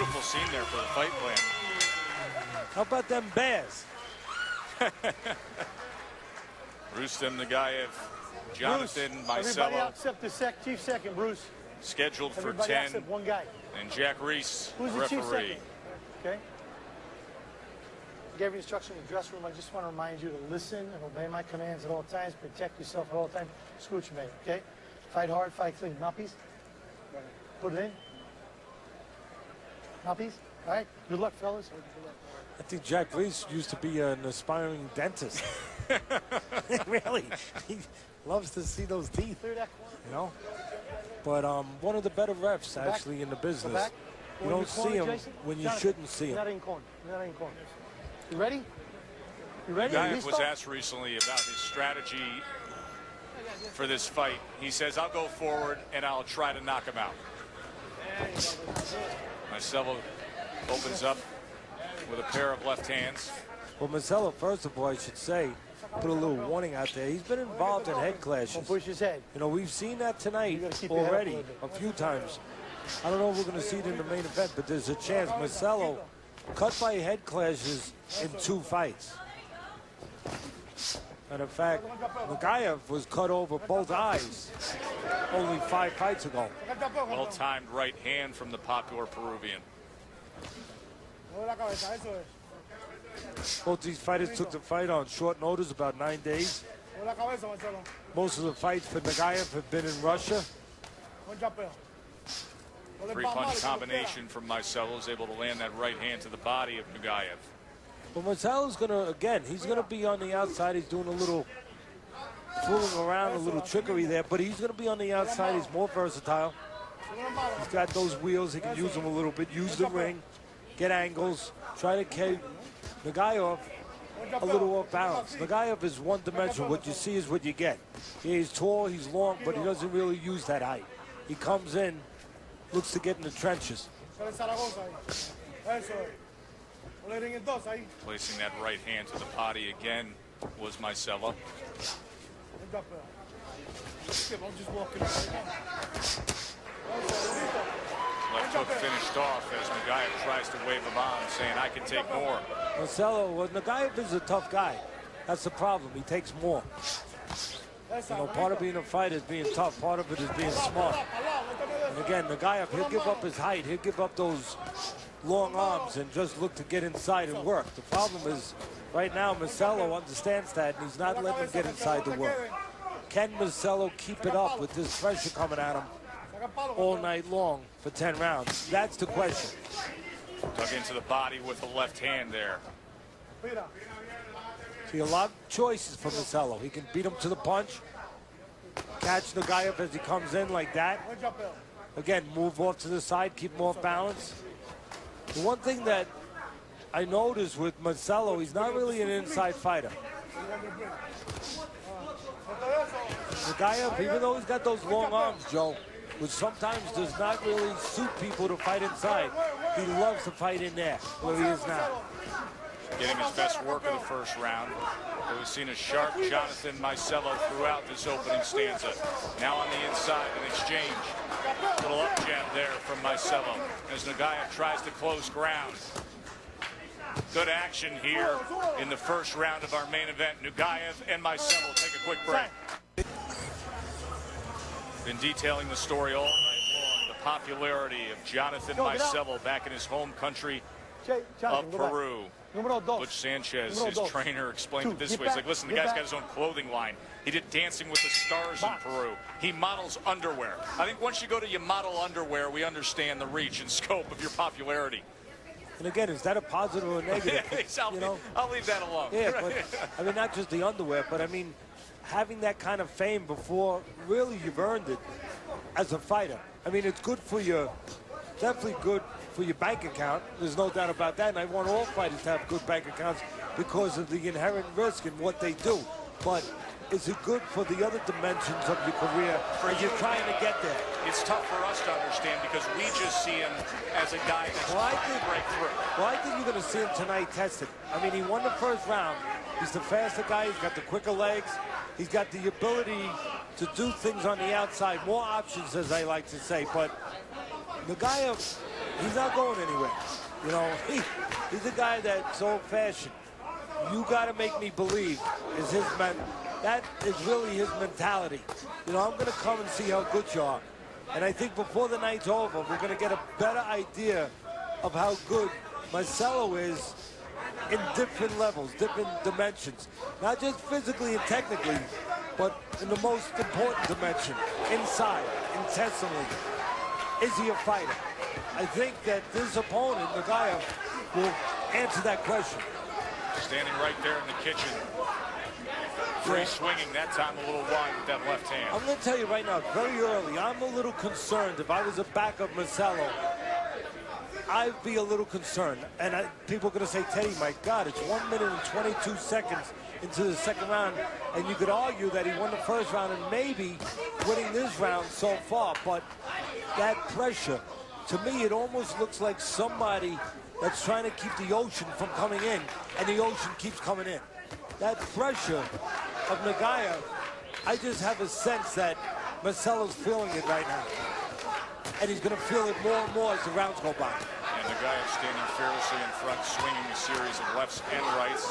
Beautiful scene there for the fight plan. How about them bears? Rustam Nugaev, Joonathan, Bruce, Maicelo. everybody except the chief second, Bruce. Scheduled for Everybody 10. except one guy. And Jack Reese, Who's the referee. chief second? Okay. I gave you instruction in the dressing room. I just want to remind you to listen and obey my commands at all times. Protect yourself at all times. Scooch me, okay? Fight hard, fight clean. Mouthpiece. Put it in. Mouthpiece. All right. Good luck, fellas. I think Jack Reese used to be an aspiring dentist. Really, he loves to see those teeth. You know, but one of the better refs actually in the business. You don't see him when you shouldn't see him. You ready? You ready? Nugaev was asked recently about his strategy for this fight. He says, "I'll go forward and I'll try to knock him out." Maicelo opens up with a pair of left hands. Well, Maicelo, first of all, I should say, put a little warning out there. He's been involved in head clashes. Don't push his head. You know, we've seen that tonight already a few times. I don't know if we're going to see it in the main event, but there's a chance. Maicelo cut by head clashes in 2 fights. And in fact, Nugaev was cut over both eyes only 5 fights ago. Well-timed right hand from the popular Peruvian. Both these fighters took the fight on short notice, about 9 days. Most of the fights for Nugaev have been in Russia. 3-punch combination from Maicelo is able to land that right hand to the body of Nugaev. Well, Maicelo's going to, again, he's going to be on the outside. He's doing a little fooling around, a little trickery there, but he's going to be on the outside. He's more versatile. He's got those wheels. He can use them a little bit, use the ring, get angles, try to keep Nugaev a little off balance. Nugaev is one-dimensional. What you see is what you get. Yeah, he's tall, he's long, but he doesn't really use that height. He comes in, looks to get in the trenches. Placing that right hand to the body again was Maicelo. Left hook finished off as Nugaev tries to wave him on, saying, "I can take more." Maicelo, well, Nugaev is a tough guy. That's the problem. He takes more. You know, part of being a fighter is being tough. Part of it is being smart. And again, Nugaev, he'll give up his height. He'll give up those long arms and just look to get inside and work. The problem is, right now, Maicelo understands that, and he's not letting him get inside the work. Can Maicelo keep it up with this pressure coming at him all night long for 10 rounds? That's the question. Dug into the body with a left hand there. See, a lot of choices for Maicelo. He can beat him to the punch, catch Nugaev as he comes in like that. Again, move off to the side, keep him off balance. The one thing that I noticed with Maicelo, he's not really an inside fighter. Nugaev, even though he's got those long arms, Joe, which sometimes does not really suit people to fight inside, he loves to fight in there, where he is now. Getting his best work of the first round. But we've seen a sharp Joonathan Maicelo throughout this opening stanza. Now on the inside, an exchange. Little up jab there from Maicelo as Nugaev tries to close ground. Good action here in the first round of our main event. Nugaev and Maicelo take a quick break. Been detailing the story all night long. The popularity of Joonathan Maicelo back in his home country of Peru. Butch Sanchez, his trainer, explained it this way. He's like, listen, the guy's got his own clothing line. He did Dancing with the Stars in Peru. He models underwear. I think once you go to your model underwear, we understand the reach and scope of your popularity. And again, is that a positive or a negative? You know? I'll leave that alone. Yeah, but I mean, not just the underwear, but I mean, having that kind of fame before, really you've earned it as a fighter. I mean, it's good for your, definitely good for your bank account. There's no doubt about that. And I want all fighters to have good bank accounts because of the inherent risk in what they do. But is it good for the other dimensions of your career as you're trying to get there? It's tough for us to understand because we just see him as a guy that's trying to break through. Well, I think you're going to see him tonight tested. I mean, he won the first round. He's the faster guy. He's got the quicker legs. He's got the ability to do things on the outside. More options, as I like to say. But Nugaev he's not going anywhere. You know, he's a guy that's old-fashioned. You got to make me believe is his that is really his mentality. You know, I'm going to come and see how good you are. And I think before the night's over, we're going to get a better idea of how good Maicelo is in different levels, different dimensions. Not just physically and technically, but in the most important dimension, inside, intensely. Is he a fighter? I think that this opponent, Nugaev, will answer that question. Standing right there in the kitchen. Free swinging, that time a little wide with that left hand. I'm going to tell you right now, very early, I'm a little concerned. If I was a backup Maicelo, I'd be a little concerned. And people are going to say, Teddy, my God, it's 1 minute and 22 seconds into the second round. And you could argue that he won the first round and maybe winning this round so far. But that pressure, to me, it almost looks like somebody that's trying to keep the ocean from coming in, and the ocean keeps coming in. That pressure of Nugaev, I just have a sense that Maicelo's feeling it right now. And he's going to feel it more and more as the rounds go by. And Nugaev standing fearlessly in front, swinging a series of lefts and rights.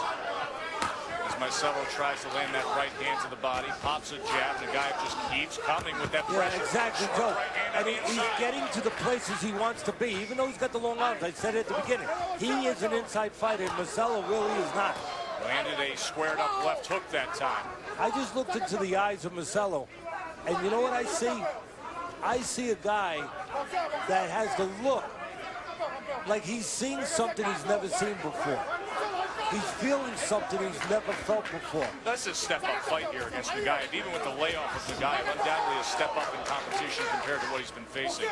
As Maicelo tries to land that right hand to the body, pops a jab. Nugaev just keeps coming with that pressure. Yeah, exactly, Joe. And he's getting to the places he wants to be, even though he's got the long arms. I said it at the beginning. He is an inside fighter, and Maicelo really is not. Landed a squared up left hook that time. I just looked into the eyes of Maicelo, and you know what I see? I see a guy that has the look like he's seeing something he's never seen before. He's feeling something he's never felt before. That's a step-up fight here against Nugaev. Even with the layoff of Nugaev, undoubtedly a step-up in competition compared to what he's been facing.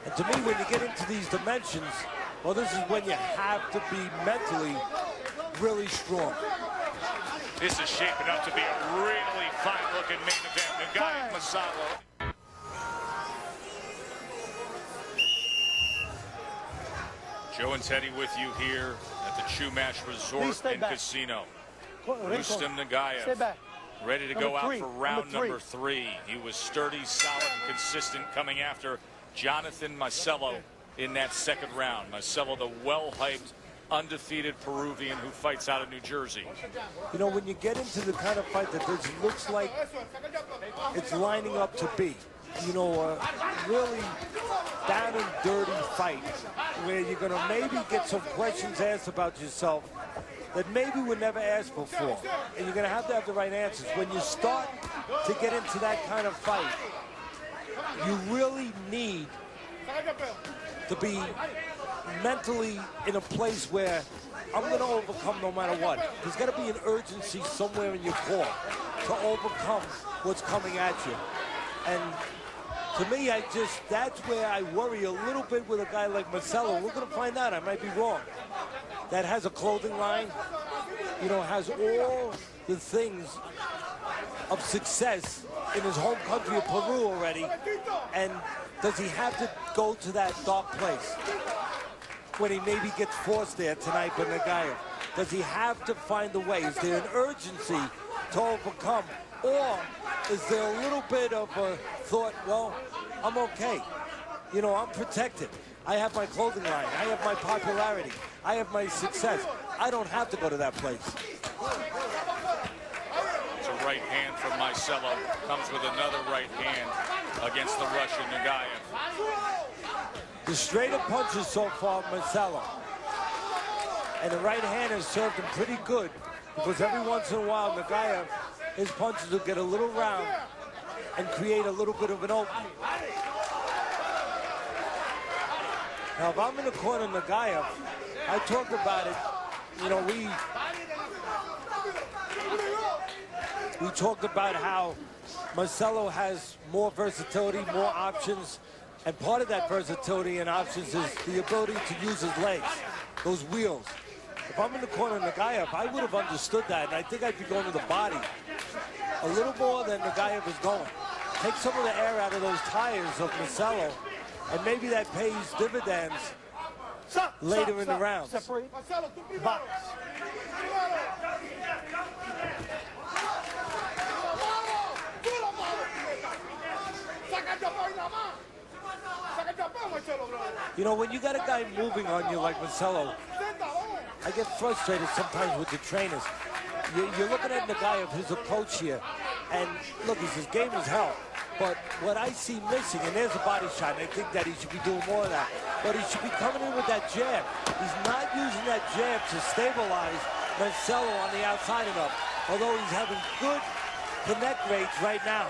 And to me, when you get into these dimensions, well, this is when you have to be mentally really strong. This is shaping up to be a really fine-looking main event. Nugaev, Maicelo. Joe and Teddy with you here at the Chumash Resort and Casino. Rustam Nugaev ready to go out for round number 3. He was sturdy, solid, and consistent coming after Joonathan Maicelo in that second round. Maicelo, the well-hyped, undefeated Peruvian who fights out of New Jersey. You know, when you get into the kind of fight that this looks like it's lining up to be, you know, a really down and dirty fight where you're going to maybe get some questions asked about yourself that maybe were never asked before. And you're going to have the right answers. When you start to get into that kind of fight, you really need to be mentally in a place where I'm going to overcome no matter what. There's got to be an urgency somewhere in your core to overcome what's coming at you. And to me, that's where I worry a little bit with a guy like Maicelo. We're going to find out. I might be wrong. That has a clothing line, you know, has all the things of success in his home country of Peru already. And does he have to go to that dark place when he maybe gets forced there tonight by Nugaev? Does he have to find a way? Is there an urgency to overcome? Or is there a little bit of a thought, well, I'm okay. You know, I'm protected. I have my clothing line. I have my popularity. I have my success. I don't have to go to that place. It's a right hand from Maicelo. Comes with another right hand against the Russian Nugaev. The straight-up punches so far, Maicelo. And the right hand has served him pretty good because every once in a while, Nugaev, his punches will get a little round and create a little bit of an opening. Now, if I'm in the corner of Nugaev, I talked about it. You know, we talked about how Maicelo has more versatility, more options, and part of that versatility and options is the ability to use his legs, those wheels. If I'm in the corner of Nugaev, I would have understood that, and I think I'd be going to the body a little more than Nugaev is going. Take some of the air out of those tires of Maicelo, and maybe that pays dividends later in the rounds. Separate. Box. You know, when you got a guy moving on you like Maicelo, I get frustrated sometimes with the trainers. You're looking at the guy of his approach here, and look, his game is hell. But what I see missing, and there's a body shot, and I think that he should be doing more of that. But he should be coming in with that jab. He's not using that jab to stabilize Maicelo on the outside enough, although he's having good connect rates right now.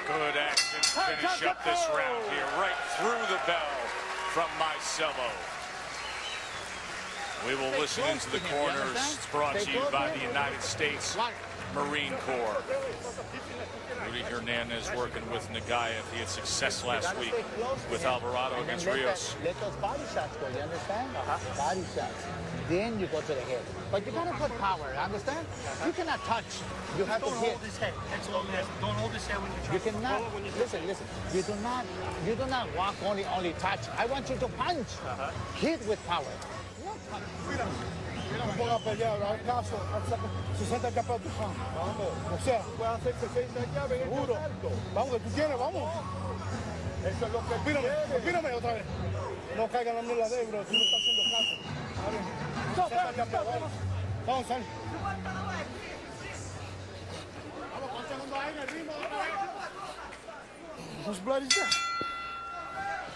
Good action. Finish up this round here, right through the bell from Maicelo. We will listen into the corners. It's brought to you by the United States Marine Corps. Rudy Hernandez working with Nugaev. He had success last week with Alvarado against Rios. Let those body shots go, you understand? Body shots. Then you go to the head. But you gotta put power, understand? You cannot touch. You have to hit. Hold his head. Don't hold his head when you're trying. You cannot. Listen. You do not walk only touch. I want you to punch. Hit with power. No ponga a pelear, al caso, 60 campeones. Vamos. O sea, puede hacer 60 llaves. Seguro. Vamos, que tú quieres, vamos. Eso es lo que... Respírame otra vez. No caigan las mulas de bro, tú no estás haciendo caso. 60 campeones. Vamos, sal. Vamos, con segundo aire, el ritmo otra vez. Whose blood is that?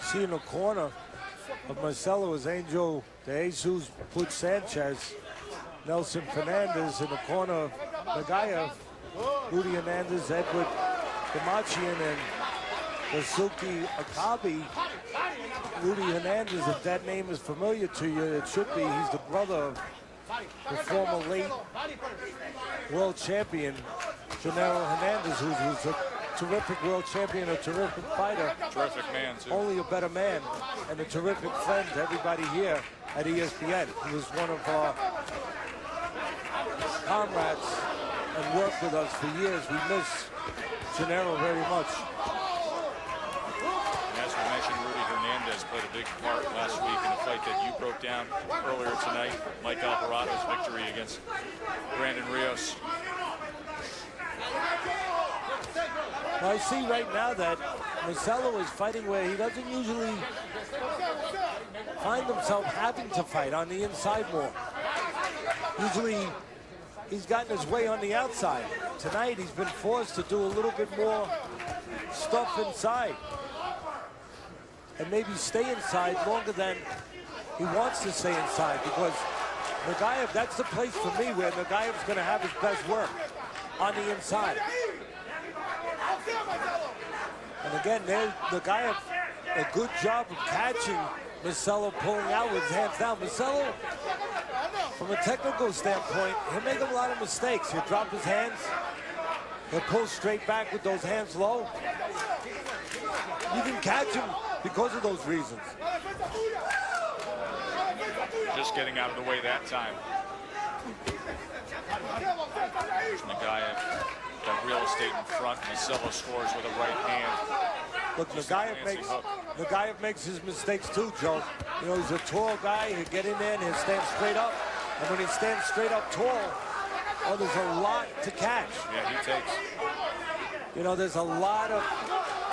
See in the corner of Maicelo is Angel de Jesus Put Sanchez, Nelson Fernandez in the corner of Nugaev, Rudy Hernandez, Edward Demachian, and Yasuki Akabi. Rudy Hernandez, if that name is familiar to you, it should be. He's the brother of the former late world champion, Joonathan Hernandez, who was a terrific world champion, a terrific fighter. Terrific man, too. Only a better man, and a terrific friend to everybody here at ESPN. He was one of our comrades and worked with us for years. We miss Gennaro very much. As we mentioned, Rudy Hernandez played a big part last week in a fight that you broke down earlier tonight. Mike Alvarado's victory against Grande Rios. Well, I see right now that Maicelo is fighting where he doesn't usually find himself having to fight, on the inside more. Usually he's gotten his way on the outside. Tonight he's been forced to do a little bit more stuff inside and maybe stay inside longer than he wants to stay inside, because Nugaev, that's the place for me where Nugaev's going to have his best work, on the inside. And again, there's Nugaev, a good job of catching Maicelo pulling out with his hands down. Maicelo, from a technical standpoint, he'll make a lot of mistakes. He'll drop his hands. He'll pull straight back with those hands low. You can catch him because of those reasons. Just getting out of the way that time. Nugaev got real estate in front. Maicelo scores with a right hand. Look, Nugaev makes his mistakes too, Joe. You know, he's a tall guy. He'll get in there and he'll stand straight up. And when he stands straight up tall, oh, there's a lot to catch. Yeah, he takes. You know, there's a lot of...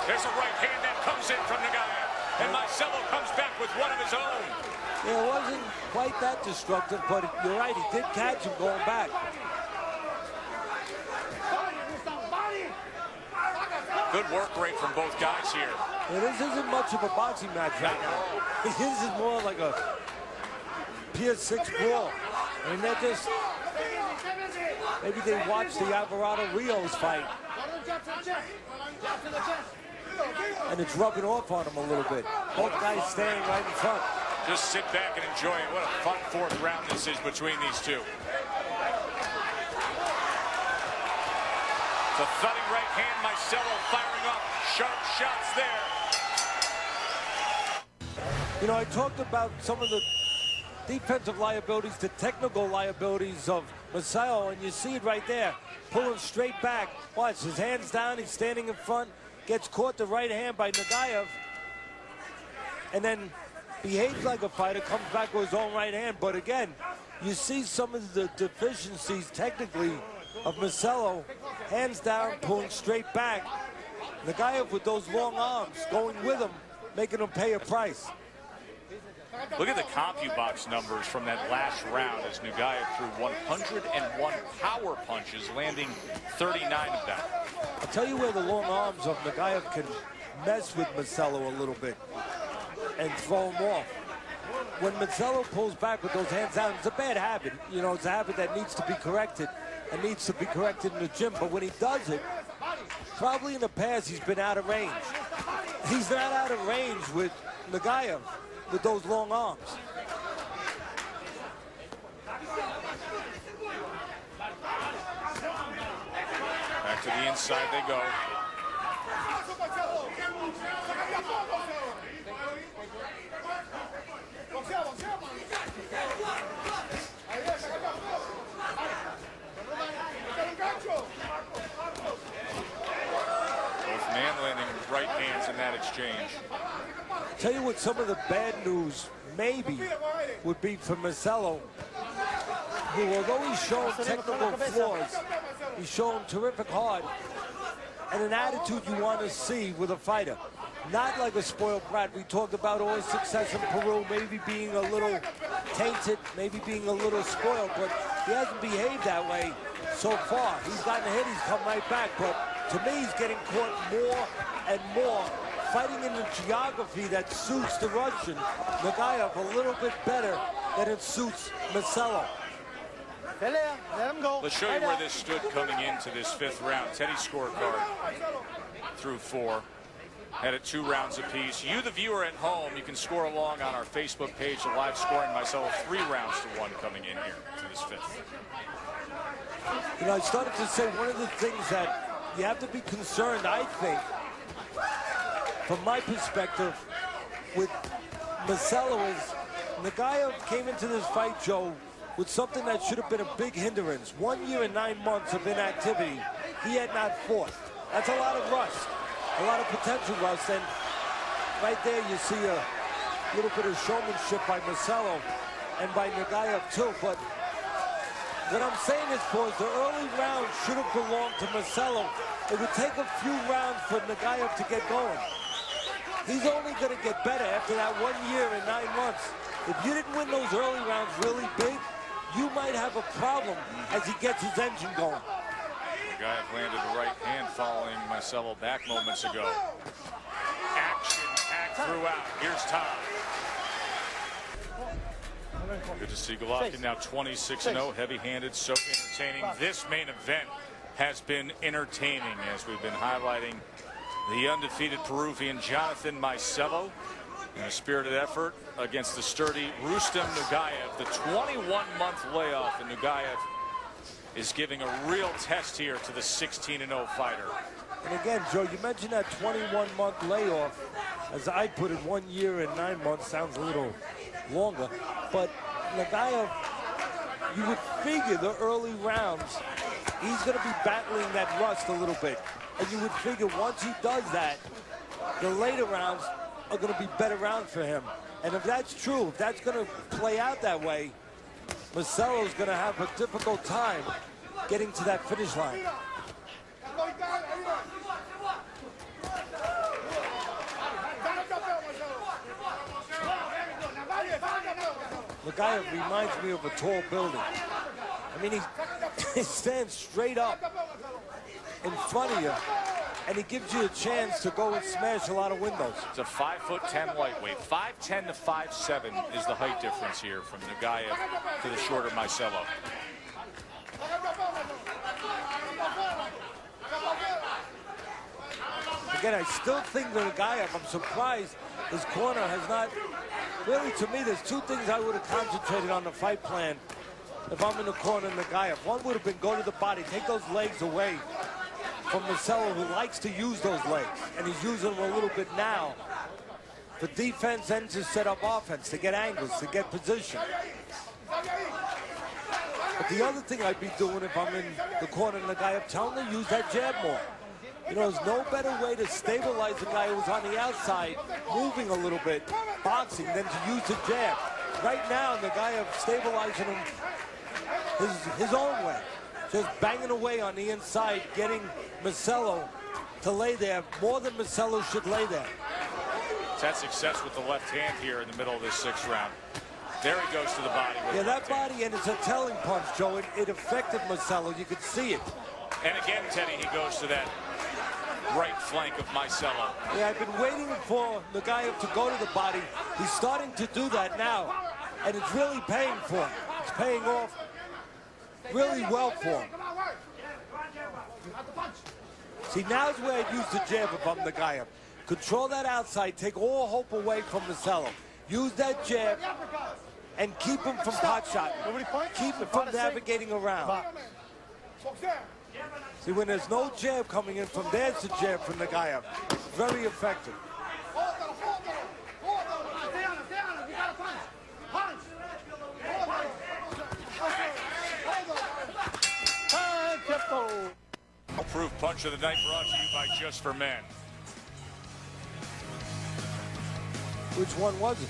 There's a right hand that comes in from Nugaev. And Maicelo comes back with one of his own. Yeah, it wasn't quite that destructive, but you're right, he did catch him going back. Good work rate from both guys here. Yeah, this isn't much of a boxing match right now. This is more like a PS6 brawl. I mean, they're just... Maybe they watched the Alvarado-Rios fight. And it's rubbing off on them a little bit. Both guys staying right in front. Just sit back and enjoy it. What a fun fourth round this is between these two. The thudding right hand, Maicelo firing up. Sharp shots there. You know, I talked about some of the defensive liabilities, the technical liabilities of Maicelo, and you see it right there. Pulling straight back. Watch, his hands down, he's standing in front, gets caught the right hand by Nugaev, and then behaves like a fighter, comes back with his own right hand. But again, you see some of the deficiencies technically of Maicelo. Hands down, pulling straight back. Nugaev with those long arms going with him, making him pay a price. Look at the CompuBox numbers from that last round as Nugaev threw 101 power punches, landing 39 of them. I'll tell you where the long arms of Nugaev can mess with Maicelo a little bit and throw him off. When Maicelo pulls back with those hands down, it's a bad habit. You know, it's a habit that needs to be corrected and needs to be corrected in the gym. But when he does it, probably in the past he's been out of range. He's not out of range with Nugaev with those long arms. Back to the inside they go. Both man landing right hands in that exchange. Tell you what, some of the bad news maybe would be for Maicelo, who, although he's shown technical flaws, he's shown terrific heart and an attitude you want to see with a fighter. Not like a spoiled brat. We talked about all his success in Peru, maybe being a little tainted, maybe being a little spoiled, but he hasn't behaved that way so far. He's gotten hit, he's come right back, but to me, he's getting caught more and more, fighting in the geography that suits the Russian Nugaev a little bit better than it suits Maicelo. Pelea, let him go. Let's show you where this stood coming into this fifth round. Teddy's scorecard through 4. Had it 2 rounds apiece. You, the viewer at home, you can score along on our Facebook page, the live scoring. Myself, 3 rounds to 1 coming in here to this fifth. You know, I started to say one of the things that you have to be concerned, I think, from my perspective, with Maicelo is Nugaev came into this fight, Joe, with something that should have been a big hindrance. 1 year and 9 months of inactivity. He had not fought. That's a lot of rust, a lot of potential rust, and right there you see a little bit of showmanship by Maicelo and by Nugaev too. But what I'm saying is, boys, the early round should have belonged to Maicelo. It would take a few rounds for Nugaev to get going. He's only going to get better after that 1 year and 9 months. If you didn't win those early rounds really big, you might have a problem as he gets his engine going. Nugaev landed the right hand following Maicelo back moments ago. Action packed throughout. Here's Tom. Good to see Golovkin now 26-0, heavy-handed, so entertaining. This main event has been entertaining as we've been highlighting the undefeated Peruvian Joonathan Maicelo in a spirited effort against the sturdy Rustam Nugaev. The 21-month layoff in Nugaev is giving a real test here to the 16-0 fighter. And again, Joe, you mentioned that 21-month layoff. As I put it, 1 year and 9 months sounds a little longer. But Nugaev, you would figure the early rounds, he's going to be battling that rust a little bit. And you would figure once he does that, the later rounds are going to be better rounds for him. And if that's true, if that's going to play out that way, Maicelo's going to have a difficult time getting to that finish line. Nugaev reminds me of a tall building. I mean, he stands straight up in front of you, and he gives you a chance to go and smash a lot of windows. It's a 5'10" lightweight. 5'10" to 5'7" is the height difference here from Nugaev to the shorter Maicelo. Again, I still think that Nugaev, I'm surprised his corner has not, really to me, there's 2 things I would have concentrated on the fight plan if I'm in the corner of Nugaev. One would have been go to the body, take those legs away from Maicelo, who likes to use those legs, and he's using them a little bit now for defense and to set up offense, to get angles, to get position. But the other thing I'd be doing if I'm in the corner of Nugaev, tell him to use that jab more. You know, there's no better way to stabilize the guy who's on the outside, moving a little bit, boxing, than to use the jab. Right now, Nugaev stabilizing him his own way. Just banging away on the inside, getting Maicelo to lay there more than Maicelo should lay there. He's had success with the left hand here in the middle of this 6th round. There he goes to the body. Yeah, that body, and it's a telling punch, Joe. It affected Maicelo. You could see it. And again, Teddy, he goes to that right flank of Maicelo. Yeah, I've been waiting for Nugaev to go to the body. He's starting to do that now, and it's really paying for him. It's paying off really well for him. See, now's where I'd use the jab if I'm Nugaev. Control that outside, take all hope away from Maicelo. Use that jab and keep him from pot shotting. Keep him from navigating around. See, when there's no jab coming in from there's the jab from Nugaev. Very effective. Approved punch of the night brought to you by Just for Men. Which one was it?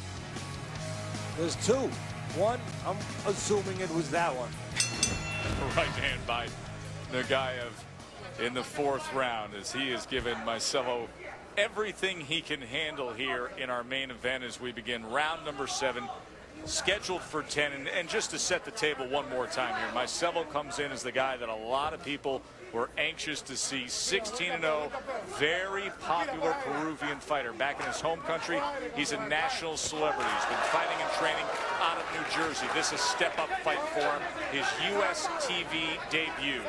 There's two. One, I'm assuming it was that one. Right hand by Nugaev in the 4th round as he has given Maicelo everything he can handle here in our main event as we begin round number 7, scheduled for 10. And just to set the table one more time here, Maicelo comes in as the guy that a lot of people were anxious to see. 16-0, very popular Peruvian fighter. Back in his home country, he's a national celebrity. He's been fighting and training out of New Jersey. This is a step-up fight for him, his U.S. TV debut.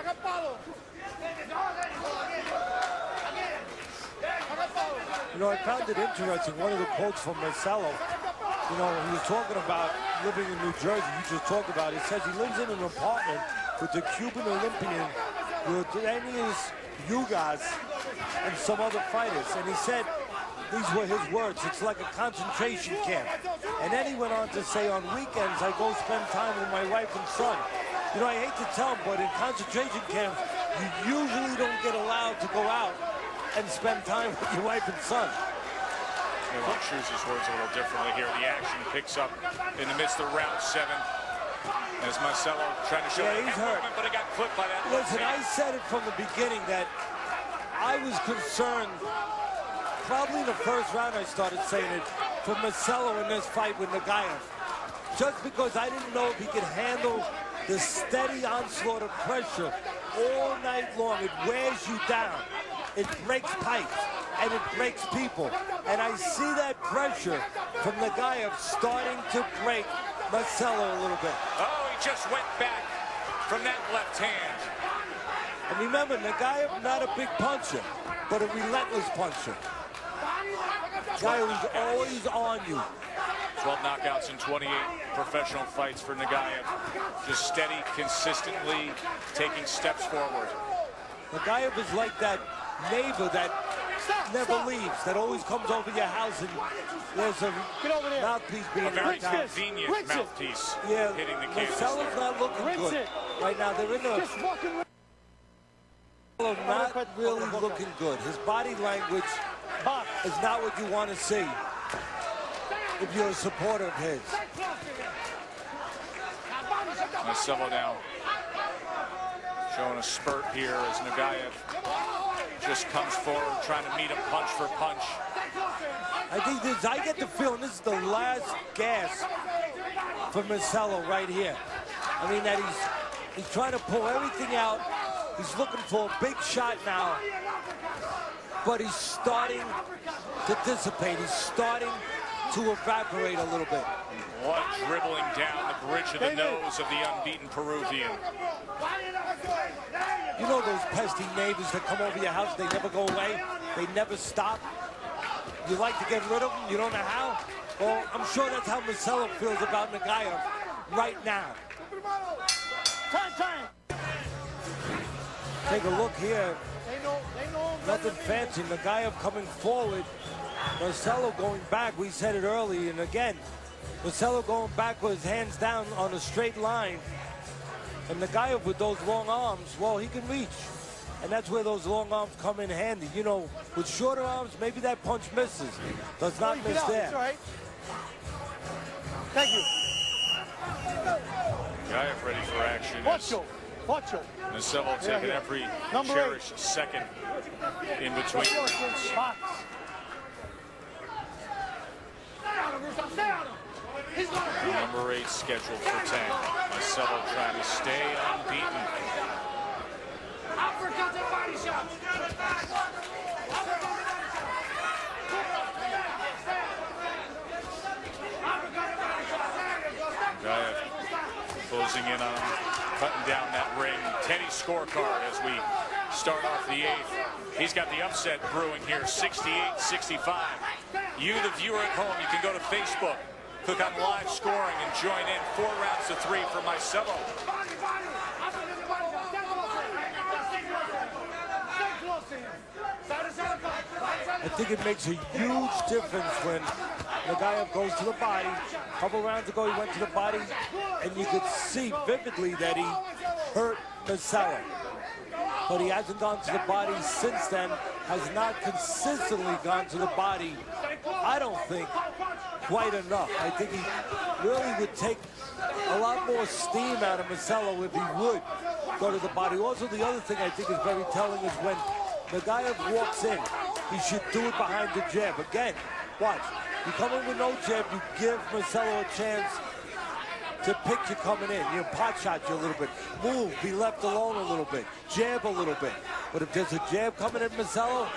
You know, I found it interesting, one of the quotes from Maicelo, you know, he was talking about living in New Jersey. You just talked about it. He says he lives in an apartment with the Cuban Olympian, Daniel Yugas, and some other fighters. And he said, these were his words, it's like a concentration camp. And then he went on to say, on weekends, I go spend time with my wife and son. You know, I hate to tell him, but in concentration camps, you usually don't get allowed to go out and spend time with your wife and son. I'll choose his words a little differently here. The action picks up in the midst of round 7. As Maicelo trying to show he's hurt, but he got clipped by that. Listen, I said it from the beginning that I was concerned, probably in the 1st round I started saying it, for Maicelo in this fight with Nugaev. Just because I didn't know if he could handle the steady onslaught of pressure all night long. It wears you down. It breaks pipes, and it breaks people. And I see that pressure from Nugaev starting to break Maicelo a little bit. Oh, he just went back from that left hand. And remember, Nugaev, not a big puncher, but a relentless puncher. Guy who's always on you. 12 knockouts in 28 professional fights for Nugaev. Just steady, consistently taking steps forward. Nugaev is like that neighbor that never leaves, that always comes over your house and there's a mouthpiece being a very knocked out. convenient mouthpiece hitting the canvas. Maicelo's not looking good right now. They're in a not really looking good. His body language is not what you want to see if you're a supporter of his. Maicelo now showing a spurt here as Nugaev just comes forward trying to meet him punch for punch. I get the feeling this is the last gas for Maicelo right here. I mean that he's trying to pull everything out. He's looking for a big shot now, but he's starting to dissipate. He's starting to evaporate a little bit. Blood dribbling down the bridge of the nose of the unbeaten Peruvian. You know those pesky neighbors that come over your house, they never go away, they never stop. You like to get rid of them, you don't know how? Well, I'm sure that's how Maicelo feels about Nugaev right now. Take a look here. Nothing fancy. Nugaev coming forward. Maicelo going back. We said it early, and again, Maicelo going back with his hands down on a straight line. And Nugaev with those long arms, well, he can reach. And that's where those long arms come in handy. You know, with shorter arms, maybe that punch misses. Does not miss there. That's right. Thank you. Nugaev ready for action. Maicelo taking every cherished second in between rounds. Number 8 scheduled for 10. Maicelo trying to stay unbeaten. Nugaev closing in on him, cutting down that ring. Teddy scorecard as we start off the 8th. He's got the upset brewing here, 68-65. You, the viewer at home, you can go to Facebook, click on live scoring and join in. 4 rounds to 3 for Maicelo. I think it makes a huge difference when Nugaev goes to the body. A couple rounds ago, he went to the body, and you could see vividly that he hurt Maicelo. But he hasn't gone to the body since then, has not consistently gone to the body, I don't think, quite enough. I think he really would take a lot more steam out of Maicelo if he would go to the body. Also, the other thing I think is very telling is when Nugaev walks in, he should do it behind the jab. Again, watch. You come in with no jab, you give Maicelo a chance to pick you coming in. You pot shot you a little bit. Move, be left alone a little bit. Jab a little bit. But if there's a jab coming at Maicelo,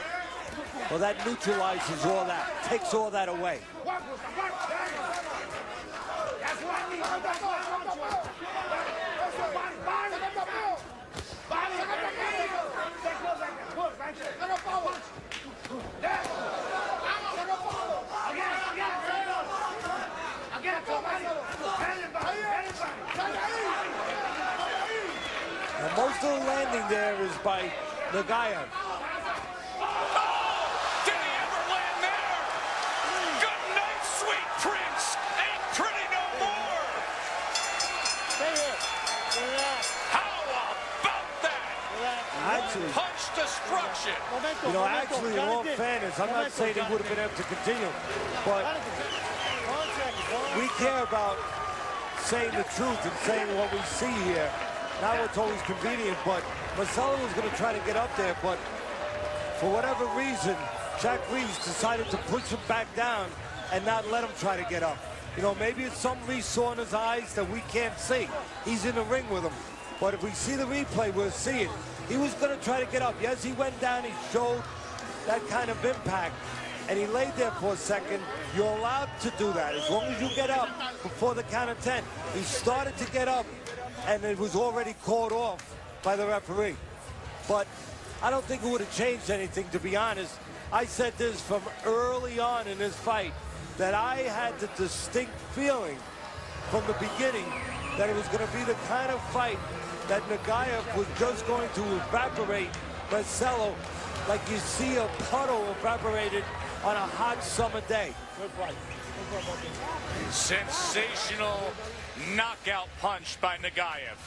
well, that neutralizes all that, takes all that away. Now, most of the landing there is by Nugaev. Did he ever land there? Good night, sweet prince. Ain't pretty no more. Stay here. How about that? Actually, Punch destruction. you know, actually, in all fairness, I'm not saying he would have been able to continue, but we care about saying the truth and saying what we see here. Now it's always convenient, but Maicelo was going to try to get up there, but for whatever reason, Jack Reeves decided to push him back down and not let him try to get up. You know, maybe it's something we saw in his eyes that we can't see. He's in the ring with him, but if we see the replay, we'll see it. He was going to try to get up. Yes, he went down, he showed that kind of impact, and he laid there for a second. You're allowed to do that as long as you get up before the count of 10. He started to get up, and it was already called off by the referee. But I don't think it would have changed anything, to be honest. I said this from early on in this fight, that I had the distinct feeling from the beginning that it was going to be the kind of fight that Nugaev was just going to evaporate Maicelo like you see a puddle evaporated on a hot summer day. Sensational knockout punch by Nugaev.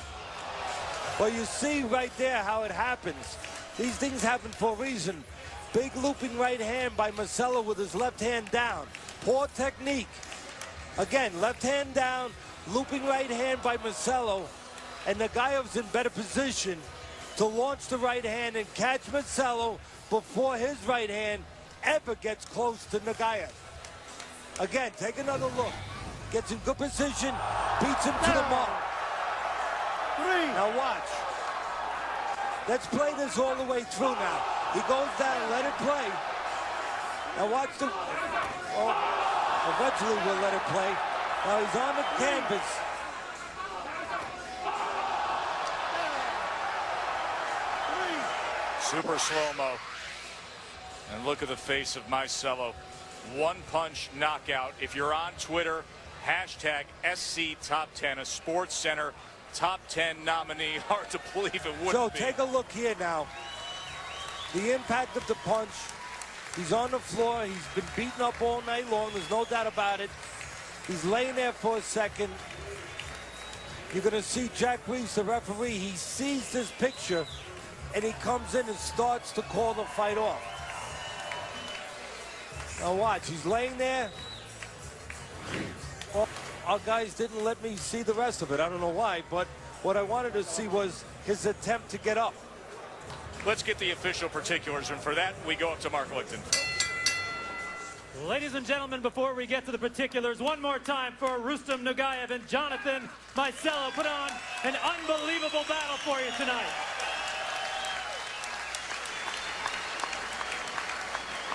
Well, you see right there how it happens. These things happen for a reason. Big looping right hand by Maicelo with his left hand down. Poor technique. Again, left hand down, looping right hand by Maicelo, and Nugaev's in better position to launch the right hand and catch Maicelo before his right hand ever gets close to Nugaev. Again, take another look. Gets in good position, beats him to the mark. Now watch. Let's play this all the way through now. He goes down, let it play. Now watch the... Oh, eventually we'll let it play. Now he's on the canvas. Super slow-mo. And look at the face of Maicelo. One punch knockout. If you're on Twitter, hashtag SCTop10, a Sports Center Top 10 nominee. Hard to believe it wouldn't So be. take a look here now. The impact of the punch. He's on the floor. He's been beaten up all night long. There's no doubt about it. He's laying there for a second. You're going to see Jack Reeves, the referee. He sees this picture, and he comes in and starts to call the fight off. Now watch. He's laying there. Well, our guys didn't let me see the rest of it. I don't know why, but What I wanted to see was his attempt to get up. Let's get the official particulars, and for that, we go up to Mark Lichten. Ladies and gentlemen, before we get to the particulars, one more time for Rustam Nugaev and Joonathan. Maicelo put on an unbelievable battle for you tonight.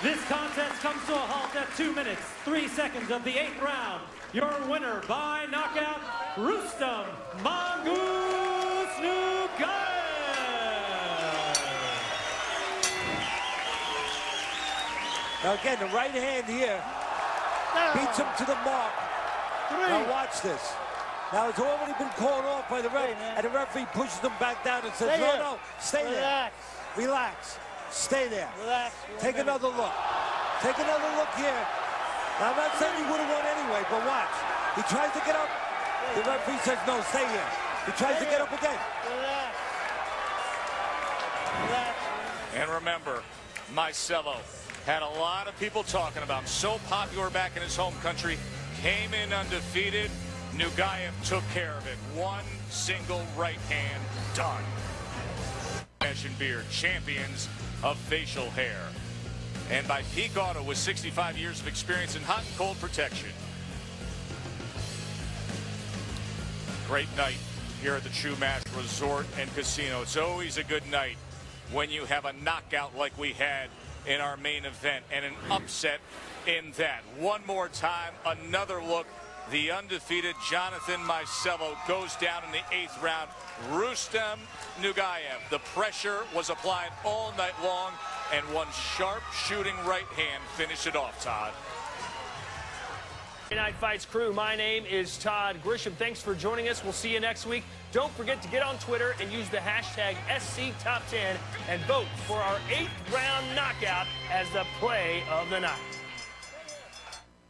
This contest comes to a halt at 2 minutes, 3 seconds of the 8th round. Your winner by knockout, Rustam Nugaev. Now again, the right hand here beats him to the mark. Now watch this. Now it's already been called off by the referee, and the referee pushes him back down and says, no, stay there. Relax. Stay there. Relax. Take another look. Take another look here. Now I'm not saying he would have won anyway, but watch. He tries to get up. The referee says, no, stay here. He tries to get up again. Relax. Relax. And remember, Maicelo had a lot of people talking about him. So popular back in his home country. Came in undefeated. Nugaev took care of it. One single right hand, done. Ash and beard, champions of facial hair. And by Peak Auto with 65 years of experience in hot and cold protection. Great night here at the True Match Resort and Casino. It's always a good night when you have a knockout like we had in our main event, and an upset in that. One more time, another look. The undefeated Joonathan Maicelo goes down in the 8th round. Rustam Nugaev, the pressure was applied all night long, and one sharp shooting right hand finished it off, Todd. Night Fights crew, my name is Todd Grisham. Thanks for joining us. We'll see you next week. Don't forget to get on Twitter and use the hashtag SCTop10 and vote for our 8th round knockout as the play of the night.